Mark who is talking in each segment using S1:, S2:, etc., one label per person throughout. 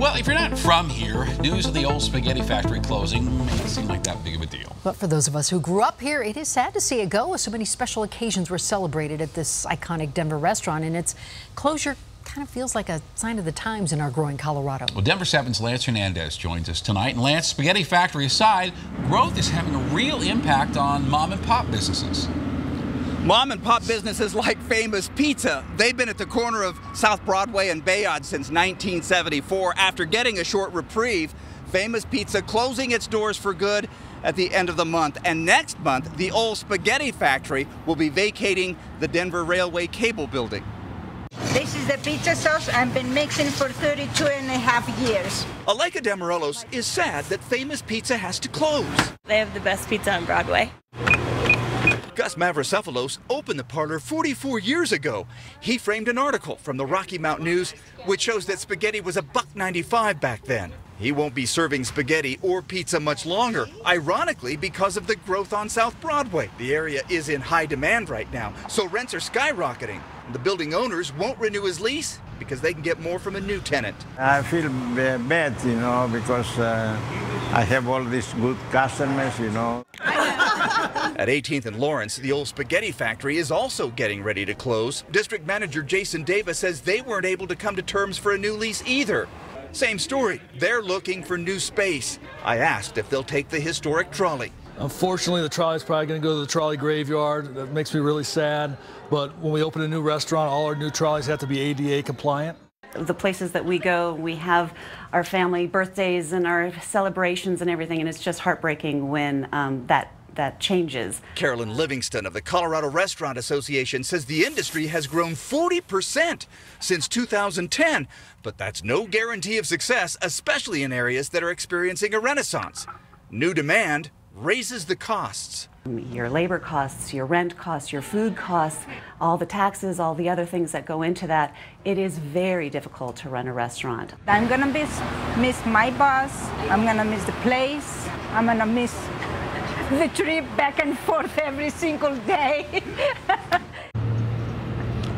S1: Well, if you're not from here, news of the old spaghetti factory closing may not seem like that big of a deal.
S2: But for those of us who grew up here, it is sad to see it go, as so many special occasions were celebrated at this iconic Denver restaurant, and its closure kind of feels like a sign of the times in our growing Colorado.
S1: Well, Denver 7's Lance Hernandez joins us tonight. And Lance, spaghetti factory aside, growth is having a real impact on mom and pop businesses.
S3: Mom and pop businesses like Famous Pizza, they've been at the corner of South Broadway and Bayard since 1974. After getting a short reprieve, Famous Pizza closing its doors for good at the end of the month. And next month, the old spaghetti factory will be vacating the Denver Railway Cable Building.
S4: This is the pizza sauce I've been mixing for 32.5 years.
S3: Aleka Demorelos is sad that Famous Pizza has to close.
S5: They have the best pizza on Broadway.
S3: Gus Mavrocephalos opened the parlor 44 years ago. He framed an article from the Rocky Mountain News which shows that spaghetti was $1.95 back then. He won't be serving spaghetti or pizza much longer, ironically because of the growth on South Broadway. The area is in high demand right now, so rents are skyrocketing. The building owners won't renew his lease because they can get more from a new tenant.
S6: I feel bad, because I have all these good customers,
S3: At 18th and Lawrence, the old spaghetti factory is also getting ready to close. District Manager Jason Davis says they weren't able to come to terms for a new lease either. Same story, they're looking for new space. I asked if they'll take the historic trolley.
S7: Unfortunately, the trolley's probably going to go to the trolley graveyard. That makes me really sad. But when we open a new restaurant, all our new trolleys have to be ADA compliant.
S8: The places that we go, we have our family birthdays and our celebrations and everything, and it's just heartbreaking when that changes.
S3: Carolyn Livingston of the Colorado Restaurant Association says the industry has grown 40% since 2010, but that's no guarantee of success, especially in areas that are experiencing a renaissance. New demand raises the costs.
S8: Your labor costs, your rent costs, your food costs, all the taxes, all the other things that go into that. It is very difficult to run a restaurant.
S4: I'm gonna miss my boss, I'm gonna miss the place, I'm gonna miss the trip back and forth every single day.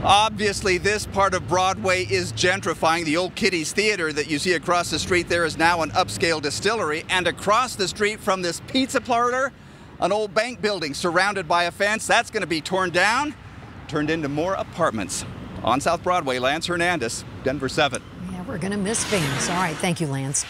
S3: Obviously, this part of Broadway is gentrifying. The old Kitty's Theater that you see across the street there is now an upscale distillery. And across the street from this pizza parlor, an old bank building surrounded by a fence. That's going to be torn down, turned into more apartments. On South Broadway, Lance Hernandez, Denver 7.
S2: Yeah, we're going to miss Famous. All right, thank you, Lance.